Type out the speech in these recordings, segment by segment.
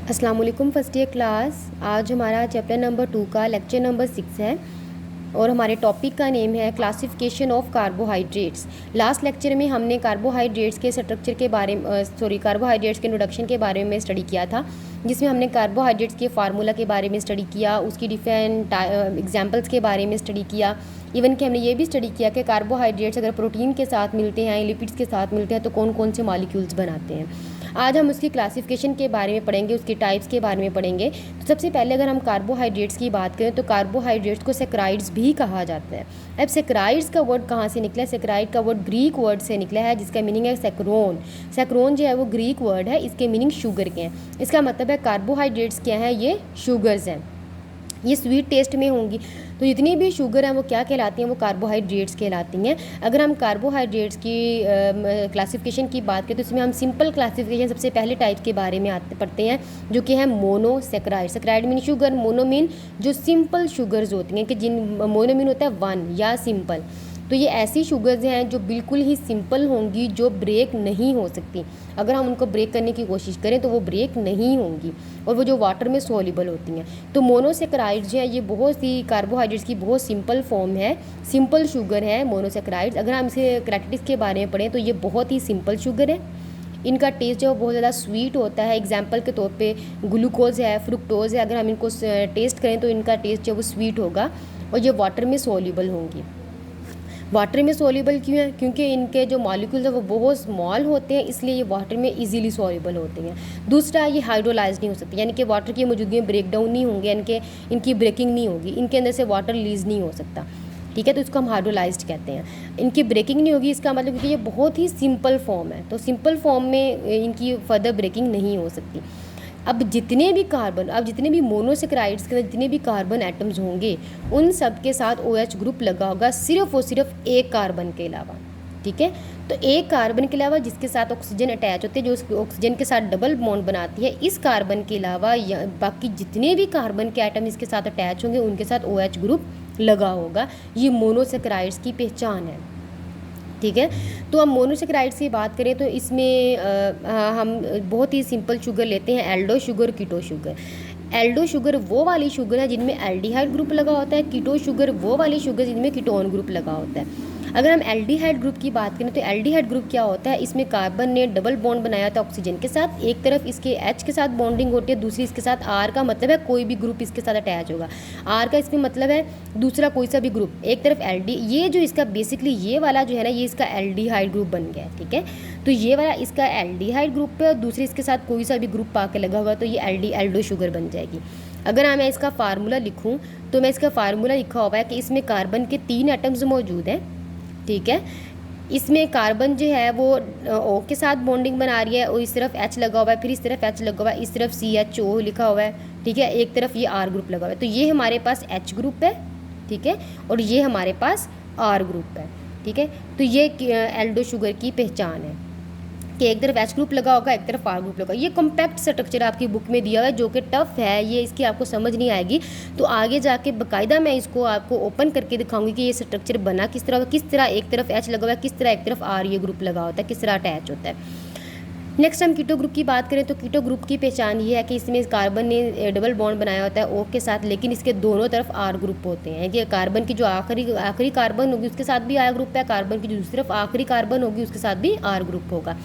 अस्सलाम वालेकुम first year class. आज हमारा चैप्टर नंबर 2 का लेक्चर नंबर 6 है और हमारे टॉपिक का नेम है classification of carbohydrates. Last lecture में हमने कार्बोहाइड्रेट्स के स्ट्रक्चर के बारे में कार्बोहाइड्रेट्स के इंट्रोडक्शन के बारे में स्टडी किया था, जिसमें हमने कार्बोहाइड्रेट्स के फार्मूला के बारे में स्टडी किया, उसकी डिफरेंट एग्जांपल्स के बारे में स्टडी किया। इवन कि हमने ये भी स्टडी किया कि कार्बोहाइड्रेट्स अगर प्रोटीन के साथ मिलते हैं, लिपिड्स के साथ मिलते हैं तो कौन कौन से मॉलिक्यूल्स बनाते हैं। आज हम उसकी क्लासिफिकेशन के बारे में पढ़ेंगे, उसके टाइप्स के बारे में पढ़ेंगे। तो सबसे पहले अगर हम कार्बोहाइड्रेट्स की बात करें तो कार्बोहाइड्रेट्स को सैकराइड्स भी कहा जाता है। अब सैकराइड्स का वर्ड कहाँ से निकला है? सैकराइड का वर्ड ग्रीक वर्ड से निकला है, जिसका मीनिंग है सैकरोन। सैकरोन जो है वो ग्रीक वर्ड है, इसके मीनिंग शुगर के हैं। इसका मतलब है कार्बोहाइड्रेट्स क्या हैं? ये शुगर्स हैं, ये स्वीट टेस्ट में होंगी। तो जितनी भी शुगर हैं वो क्या कहलाती हैं? वो कार्बोहाइड्रेट्स कहलाती हैं। अगर हम कार्बोहाइड्रेट्स की क्लासिफिकेशन की बात करें तो इसमें हम सिंपल क्लासिफिकेशन सबसे पहले टाइप के बारे में पढ़ते हैं, जो कि है monosaccharide. Saccharide mean sugar, mono mean जो सिंपल शुगर्स होती हैं, कि जिन मोनो मीन होता है वन या सिंपल। तो ये ऐसी शुगर्स हैं जो बिल्कुल ही सिंपल होंगी, जो ब्रेक नहीं हो सकती। अगर हम उनको ब्रेक करने की कोशिश करें तो वो ब्रेक नहीं होंगी, और वो जो वाटर में सोल्यूबल होती हैं। तो मोनोसैकराइड्स जो है ये बहुत सी कार्बोहाइड्रेट्स की बहुत सिंपल फॉर्म है, सिंपल शुगर है मोनोसैकराइड्स। अगर हम इसे करैक्टरिस्टिक्स के बारे में पढ़ें तो ये बहुत ही सिंपल शुगर है। इनका टेस्ट जो बहुत ज़्यादा स्वीट होता है। एग्जाम्पल के तौर पे ग्लूकोज है, फ्रुक्टोज है, अगर हम इनको टेस्ट करें तो इनका टेस्ट जो वो स्वीट होगा, और ये वाटर में सोल्यूबल होंगी। वाटर में सोल्यूबल क्यों है? क्योंकि इनके जो मॉलिक्यूल्स हैं वो बहुत स्मॉल होते हैं, इसलिए ये वाटर में इजीली सोल्यूबल होते हैं। दूसरा, ये हाइड्रोलाइज नहीं हो सकती, यानी कि वाटर की मौजूदगी में ब्रेक डाउन नहीं होंगे, यानी कि इनकी ब्रेकिंग नहीं होगी, इनके अंदर से वाटर लीज नहीं हो सकता। ठीक है, तो इसको हम हाइड्रोलाइज्ड कहते हैं। इनकी ब्रेकिंग नहीं होगी, इसका मतलब कि ये बहुत ही सिंपल फॉर्म है, तो सिंपल फॉर्म में इनकी फर्दर ब्रेकिंग नहीं हो सकती। अब जितने भी मोनोसैकराइड्स के जितने भी कार्बन एटम्स होंगे, उन सब के साथ OH ग्रुप लगा होगा, सिर्फ और सिर्फ एक कार्बन के अलावा। ठीक है, तो एक कार्बन के अलावा जिसके साथ ऑक्सीजन अटैच होते हैं, जो ऑक्सीजन के साथ डबल बॉन्ड बनाती है, इस कार्बन के अलावा बाकी जितने भी कार्बन के एटम इसके साथ अटैच होंगे उनके साथ OH ग्रुप लगा होगा। ये मोनोसैकराइड्स की पहचान है। ठीक है, तो हम मोनोसैकराइड्स की बात करें तो इसमें हम बहुत ही सिंपल शुगर लेते हैं, aldo sugar, keto sugar. Aldo sugar वो वाली शुगर है जिनमें एल्डिहाइड ग्रुप लगा होता है, कीटो शुगर वो वाली शुगर जिनमें कीटोन ग्रुप लगा होता है। अगर हम एल्डिहाइड ग्रुप की बात करें तो एल्डिहाइड ग्रुप क्या होता है? इसमें कार्बन ने डबल बॉन्ड बनाया था ऑक्सीजन के साथ, एक तरफ इसके H के साथ बॉन्डिंग होती है, दूसरी इसके साथ R का मतलब है कोई भी ग्रुप इसके साथ अटैच होगा। R का इसमें मतलब है दूसरा कोई सा भी ग्रुप, एक तरफ ये जो इसका बेसिकली ये वाला जो है ना, ये इसका एल्डिहाइड ग्रुप बन गया है। ठीक है, तो ये वाला इसका एल्डिहाइड ग्रुप है और दूसरे इसके साथ कोई सा भी ग्रुप पाके लगा होगा तो ये एल्डो शुगर बन जाएगी। अगर मैं इसका फार्मूला लिखूँ तो मैं इसका फार्मूला लिखा हुआ है कि इसमें कार्बन के 3 एटम्स मौजूद हैं। ठीक है, इसमें कार्बन जो है वो O के साथ बॉन्डिंग बना रही है और इस तरफ H लगा हुआ है, फिर इस तरफ H लगा हुआ है, इस तरफ CHO लिखा हुआ है। ठीक है, एक तरफ ये R ग्रुप लगा हुआ है, तो ये हमारे पास H ग्रुप है। ठीक है, और ये हमारे पास R ग्रुप है। ठीक है, तो ये एल्डो शुगर की पहचान है कि एक तरफ H ग्रुप लगा होगा, एक तरफ R ग्रुप लगा। ये कॉम्पैक्ट स्ट्रक्चर आपकी बुक में दिया हुआ है, जो कि टफ है, ये इसकी आपको समझ नहीं आएगी। तो आगे जाके बाकायदा मैं इसको आपको ओपन करके दिखाऊंगी कि ये स्ट्रक्चर बना किस तरह एक तरफ H लगा हुआ है, किस तरह एक तरफ R ये ग्रुप लगा होता है, किस तरह अटैच होता है। नेक्स्ट हम कीटो ग्रुप की बात करें तो कीटो ग्रुप की पहचान ये है कि इसमें कार्बन ने डबल बॉन्ड बनाया होता है O के साथ, लेकिन इसके दोनों तरफ R ग्रुप होते हैं। कि कार्बन की जो आखिरी कार्बन होगी उसके साथ भी R ग्रुप है, कार्बन की जो दूसरी तरफ आखिरी कार्बन होगी उसके साथ भी R ग्रुप होगा।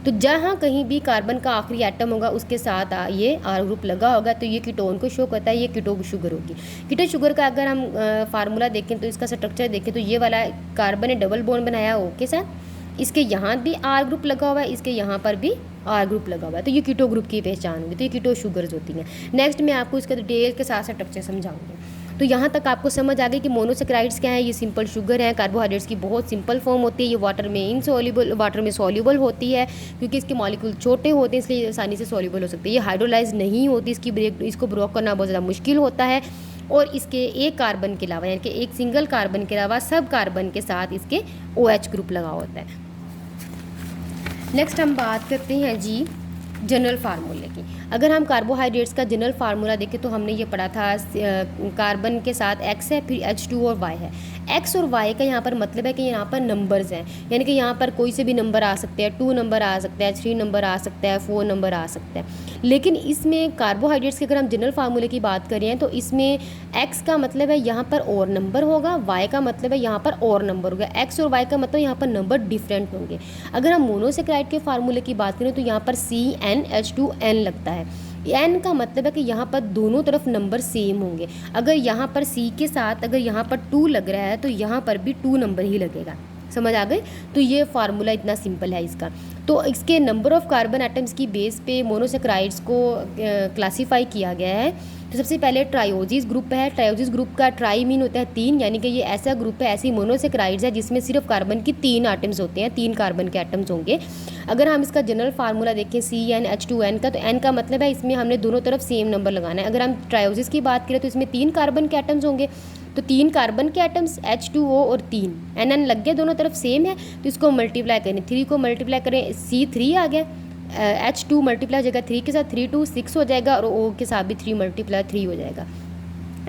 तो जहाँ कहीं भी कार्बन का आखिरी एटम होगा उसके साथ ये R ग्रुप लगा होगा, तो ये कीटोन को शो करता है, ये कीटो शुगर होगी। कीटो शुगर का अगर हम फार्मूला देखें तो इसका स्ट्रक्चर देखें तो ये वाला कार्बन ने डबल बॉन्ड बनाया O के साथ, इसके यहाँ भी R ग्रुप लगा हुआ है, इसके यहाँ पर भी R ग्रुप लगा हुआ है, तो ये कीटो ग्रुप की पहचान होगी। तो ये कीटो शुगर्स होती हैं। नेक्स्ट मैं आपको इसका डिटेल के साथ स्ट्रक्चर समझाऊंगी। तो यहाँ तक आपको समझ आ गई कि मोनोसैकराइड्स क्या है? ये सिंपल शुगर है, कार्बोहाइड्रेट्स की बहुत सिंपल फॉर्म होती है। ये वाटर में सोल्यूबल होती है, क्योंकि इसके मॉलिक्यूल छोटे होते हैं इसलिए आसानी से सोल्यूबल हो सकती है। ये हाइड्रोलाइज नहीं होती, इसको ब्रेक करना बहुत ज़्यादा मुश्किल होता है। और इसके एक कार्बन के अलावा, यानी कि एक सिंगल कार्बन के अलावा सब कार्बन के साथ इसके OH ग्रुप लगा होता है। नेक्स्ट हम बात करते हैं जी जनरल फार्मूले की। अगर हम कार्बोहाइड्रेट्स का जनरल फार्मूला देखें तो हमने ये पढ़ा था, कार्बन के साथ X है, फिर H2 और Y है। एक्स और वाई का यहाँ पर मतलब है कि यहाँ पर नंबर्स हैं, यानी कि यहाँ पर कोई से भी नंबर आ सकते हैं, 2 नंबर आ सकता है, 3 नंबर आ सकता है, 4 नंबर आ सकता है। लेकिन इसमें कार्बोहाइड्रेट्स के अगर हम जनरल फार्मूले की बात करें तो इसमें एक्स का मतलब है यहाँ पर और नंबर होगा, वाई का मतलब है यहाँ पर और नंबर होगा। एक्स और वाई का मतलब यहाँ पर नंबर डिफरेंट होंगे। अगर हम मोनोसेक्राइड के फार्मूले की बात करें तो यहाँ पर CnH2n लगता है। एन का मतलब है कि यहाँ पर दोनों तरफ नंबर सेम होंगे। अगर यहाँ पर सी के साथ अगर यहाँ पर 2 लग रहा है तो यहाँ पर भी 2 नंबर ही लगेगा। समझ आ गई? तो ये फार्मूला इतना सिंपल है इसका। तो इसके नंबर ऑफ़ कार्बन एटम्स की बेस पे मोनोसेक्राइड्स को क्लासीफाई किया गया है। तो सबसे पहले ट्रायोजिस ग्रुप है। ट्रायोजिस ग्रुप का ट्राई मीन होता है 3, यानी कि ये ऐसा ग्रुप है, ऐसी मोनोसेक्राइड्स है जिसमें सिर्फ कार्बन की 3 एटम्स होते हैं, 3 कार्बन के एटम्स होंगे। अगर हम इसका जनरल फार्मूला देखें CnH2n का, तो n का मतलब है इसमें हमने दोनों तरफ सेम नंबर लगाना है। अगर हम ट्रायोजिस की बात करें तो इसमें 3 कार्बन के एटम्स होंगे, तो 3 कार्बन के एटम्स H2O और 3 NN लग गए, दोनों तरफ सेम है, तो इसको मल्टीप्लाई करें, 3 को मल्टीप्लाई करें, C3 आ गया, H2 मल्टीप्लाई हो जाएगा 3 के साथ, 3 2 6 हो जाएगा, और O के साथ भी 3 मल्टीप्लाई 3 हो जाएगा।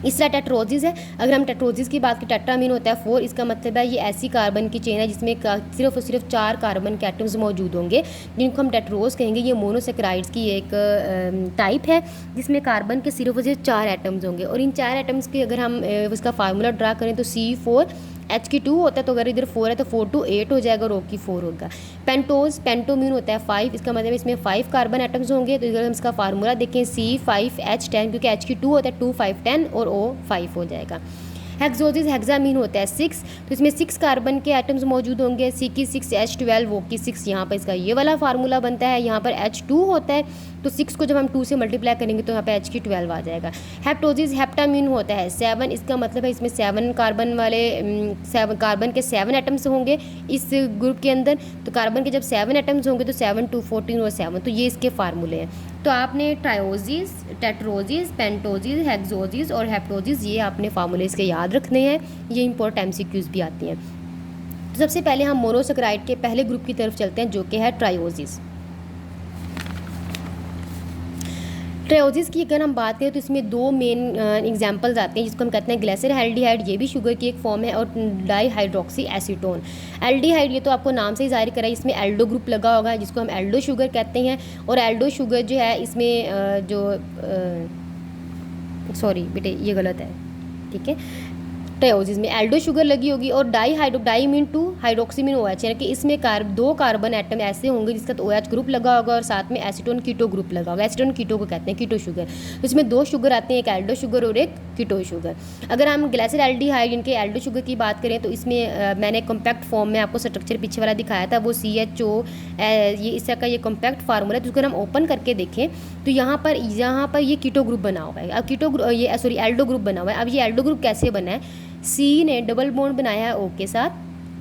इस तरह टेट्रोजिस है। अगर हम टेट्रोजिस की बात करें, टेट्रा मीन होता है 4, इसका मतलब है ये ऐसी कार्बन की चेन है जिसमें सिर्फ और सिर्फ 4 कार्बन के एटम्स मौजूद होंगे, जिनको हम टेट्रोज कहेंगे। ये मोनोसेक्राइड्स की एक टाइप है जिसमें कार्बन के सिर्फ और सिर्फ 4 एटम्स होंगे। और इन 4 एटम्स के अगर हम उसका फार्मूला ड्रा करें तो C4H की 2 होता है, तो अगर इधर 4 है तो 4 2 8 हो जाएगा, और O की 4 होगा। पेंटोज, पेंटोमीन होता है 5, इसका मतलब इसमें 5 कार्बन एटम्स होंगे। तो अगर हम इसका फार्मूला देखें C5H10, क्योंकि H की 2 होता है, 2 5 10 और O 5 हो जाएगा। हेक्सोजिस, हेक्सामीन होता है 6, तो इसमें 6 कार्बन के एटम्स मौजूद होंगे। C की 6 H12, O की 6, यहाँ पर इसका ये वाला फार्मूला बनता है। यहाँ पर H2 होता है, तो 6 को जब हम 2 से मल्टीप्लाई करेंगे तो यहाँ पे H की 12 आ जाएगा। हेप्टोजिस, हेप्टामीन होता है 7, इसका मतलब है इसमें 7 कार्बन वाले 7 कार्बन के 7 एटम्स होंगे इस ग्रुप के अंदर। तो कार्बन के जब 7 एटम्स होंगे तो 7 2 14 और 7, तो ये इसके फार्मूले हैं। तो आपने ट्रायोजिस, टेट्रोजिस, पेंटोजिस, हेक्सोजिस और हेप्टोजिस, ये आपने फार्मूले इसके याद रखने हैं। ये इंपॉर्टेंट MCQs भी आती हैं। तो सबसे पहले हम मोनोसेक्राइड के पहले ग्रुप की तरफ चलते हैं, जो कि है ट्रायोजिस। ट्रायोजिस की अगर हम बात करें तो इसमें 2 मेन एग्जांपल्स आते हैं, जिसको हम कहते हैं ग्लिसरॉल्डिहाइड, ये भी शुगर की एक फॉर्म है, और डाईहाइड्रोक्सी एसीटोन। एल्डिहाइड, ये तो आपको नाम से ही जाहिर करा है, इसमें एल्डो ग्रुप लगा होगा, जिसको हम एल्डो शुगर कहते हैं। और एल्डो शुगर जो है इसमें सॉरी बेटे ये गलत है, ठीक है। ट्रायोजिस में एल्डो शुगर लगी होगी, और di mean 2 hydroxy mean OH, यानी कि इसमें 2 कार्बन एटम ऐसे होंगे जिसका तो OH ग्रुप लगा होगा, और साथ में एसीटोन कीटो ग्रुप लगा होगा। एसीटोन कीटो को कहते हैं कीटो शुगर। तो इसमें 2 शुगर आते हैं, एक एल्डो शुगर और एक कीटो शुगर। अगर हम ग्लिसरॉल्डिहाइड, इनके एल्डो शुगर की बात करें तो इसमें मैंने कॉम्पैक्ट फॉर्म में आपको स्ट्रक्चर पीछे वाला दिखाया था, वो CHO, ये इसका ये कॉम्पैक्ट फार्मूला है। तो अगर हम ओपन करके देखें तो यहाँ पर ये कीटो ग्रुप बना हुआ है। अब एल्डो ग्रुप बना हुआ है। अब ये एल्डो ग्रुप कैसे बना है? C ने डबल बॉन्ड बनाया है O के साथ,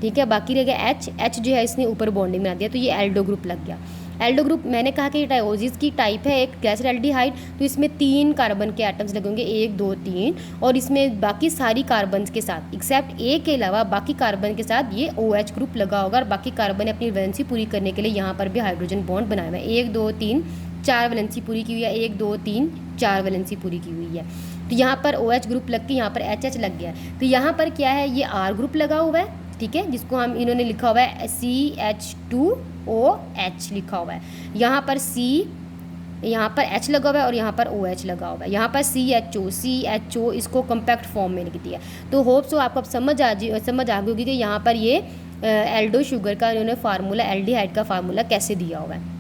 ठीक है, बाकी रह गया H जो है इसने ऊपर बॉन्डिंग बना दिया, तो ये एल्डो ग्रुप लग गया। एल्डो ग्रुप मैंने कहा कि ट्रायोजिस की टाइप है एक ग्लिसरॉल्डिहाइड, तो इसमें 3 कार्बन के एटम्स लगेंगे, 1 2 3, और इसमें बाकी सारी कार्बन के साथ एक्सेप्ट A के अलावा बाकी कार्बन के साथ ये OH ग्रुप लगा होगा, और बाकी कार्बन अपनी वैलेंसी पूरी करने के लिए यहाँ पर भी हाइड्रोजन बॉन्ड बनाया हुआ है। 1 2 3 4 वैलेंसी पूरी की हुई है, 1 2 3 4 वैलेंसी पूरी की हुई है। तो यहाँ पर OH ग्रुप लग के यहाँ पर HH लग गया। तो यहाँ पर क्या है, ये R ग्रुप लगा हुआ है, ठीक है, जिसको हम इन्होंने लिखा हुआ है CH2OH लिखा हुआ है। यहाँ पर यहाँ पर H लगा हुआ है, और यहाँ पर OH लगा हुआ है। यहाँ पर CHO इसको कॉम्पैक्ट फॉर्म में लिख दिया। तो होप सो आपको अब समझ आ गई होगी कि यहाँ पर ये एल्डो शुगर का इन्होंने फार्मूला, एल्डिहाइड का फार्मूला कैसे दिया हुआ है।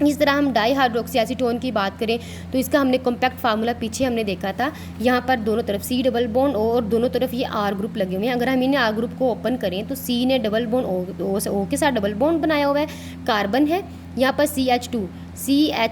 इस तरह हम डाईहाइड्रोक्सी एसीटोन की बात करें तो इसका हमने कॉम्पैक्ट फार्मूला पीछे हमने देखा था। यहाँ पर दोनों तरफ C डबल बॉन्ड और दोनों तरफ ये R ग्रुप लगे हुए हैं। अगर हम इन्हें R ग्रुप को ओपन करें तो C ने डबल बॉन्ड O के साथ डबल बॉन्ड बनाया हुआ है, कार्बन है। यहाँ पर CH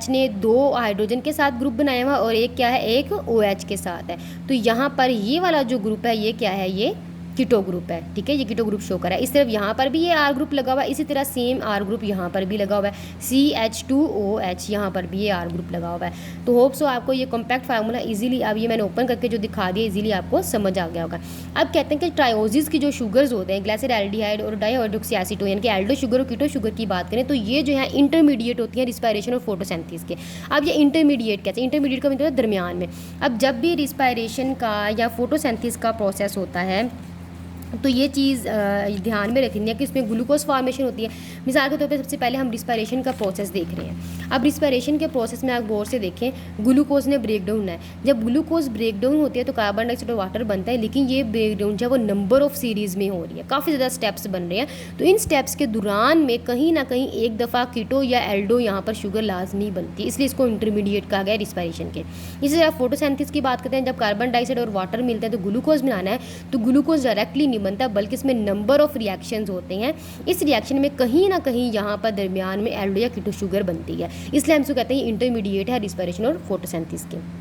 ने 2 हाइड्रोजन के साथ ग्रुप बनाया हुआ है, और एक क्या है, एक OH के साथ है। तो यहाँ पर ये वाला जो ग्रुप है ये क्या है, ये कीटो ग्रुप है, ठीक है, ये कीटो ग्रुप शो कर रहा है। इस तरफ यहाँ पर भी ये R ग्रुप लगा हुआ है, इसी तरह सेम R ग्रुप यहाँ पर भी लगा हुआ है, CH2OH यहाँ पर भी ये R ग्रुप लगा हुआ है। तो होप सो आपको ये कॉम्पैक्ट फार्मूला इजीली, अब ये मैंने ओपन करके जो दिखा दिया, इजीली आपको समझ आ गया होगा। अब कहते हैं कि ट्रायोजिस की जो शुगर्स होते हैं, ग्लिसरॉल्डिहाइड और डाईहाइड्रोक्सी एसीटोन, यानी कि एल्डो शुगर और कीटो शुगर की बात करें तो ये जो है इंटरमीडिएट होती है रिस्पायरेशन और फोटोसिंथेसिस के। अब ये इंटरमीडिएट कहते हैं, इंटरमीडिएट का मतलब दरमियान में। अब जब भी रिस्पायरेशन का या फोटोसिंथेसिस का प्रोसेस होता है तो ये चीज़ ध्यान में रखनी है कि इसमें ग्लूकोज फॉर्मेशन होती है। मिसाल के तौर पे सबसे पहले हम रिस्पायरेशन का प्रोसेस देख रहे हैं। अब रिस्पायरेशन के प्रोसेस में आप गौर से देखें, ग्लूकोज ने ब्रेक डाउन है। जब ग्लूकोज ब्रेक डाउन होती है तो कार्बन डाइऑक्साइड और वाटर बनता है, लेकिन ये ब्रेक डाउन जो है वो नंबर ऑफ सीरीज़ में हो रही है, काफ़ी ज़्यादा स्टेप्स बन रहे हैं। तो इन स्टेप्स के दौरान में कहीं ना कहीं एक दफ़ा कीटो या एल्डो यहाँ पर शुगर लाजमी बनती है, इसलिए इसको इंटरमीडिएट कहा गया है रिस्पायरेशन के। इसी तरह फोटोसिंथेसिस की बात करते हैं, जब कार्बन डाइऑक्साइड और वाटर मिलता है तो ग्लूकोज बनाना है, तो ग्लूकोज डायरेक्टली नहीं बनता बल्कि इसमें नंबर ऑफ रिएक्शंस होते हैं। इस रिएक्शन में कहीं ना कहीं यहाँ पर दरमियान में एल्डो या कीटो शुगर बनती है, इसलिए हम इसको कहते हैं इंटरमीडिएट है रिस्पायरेशन और फोटोसिंथेसिस के।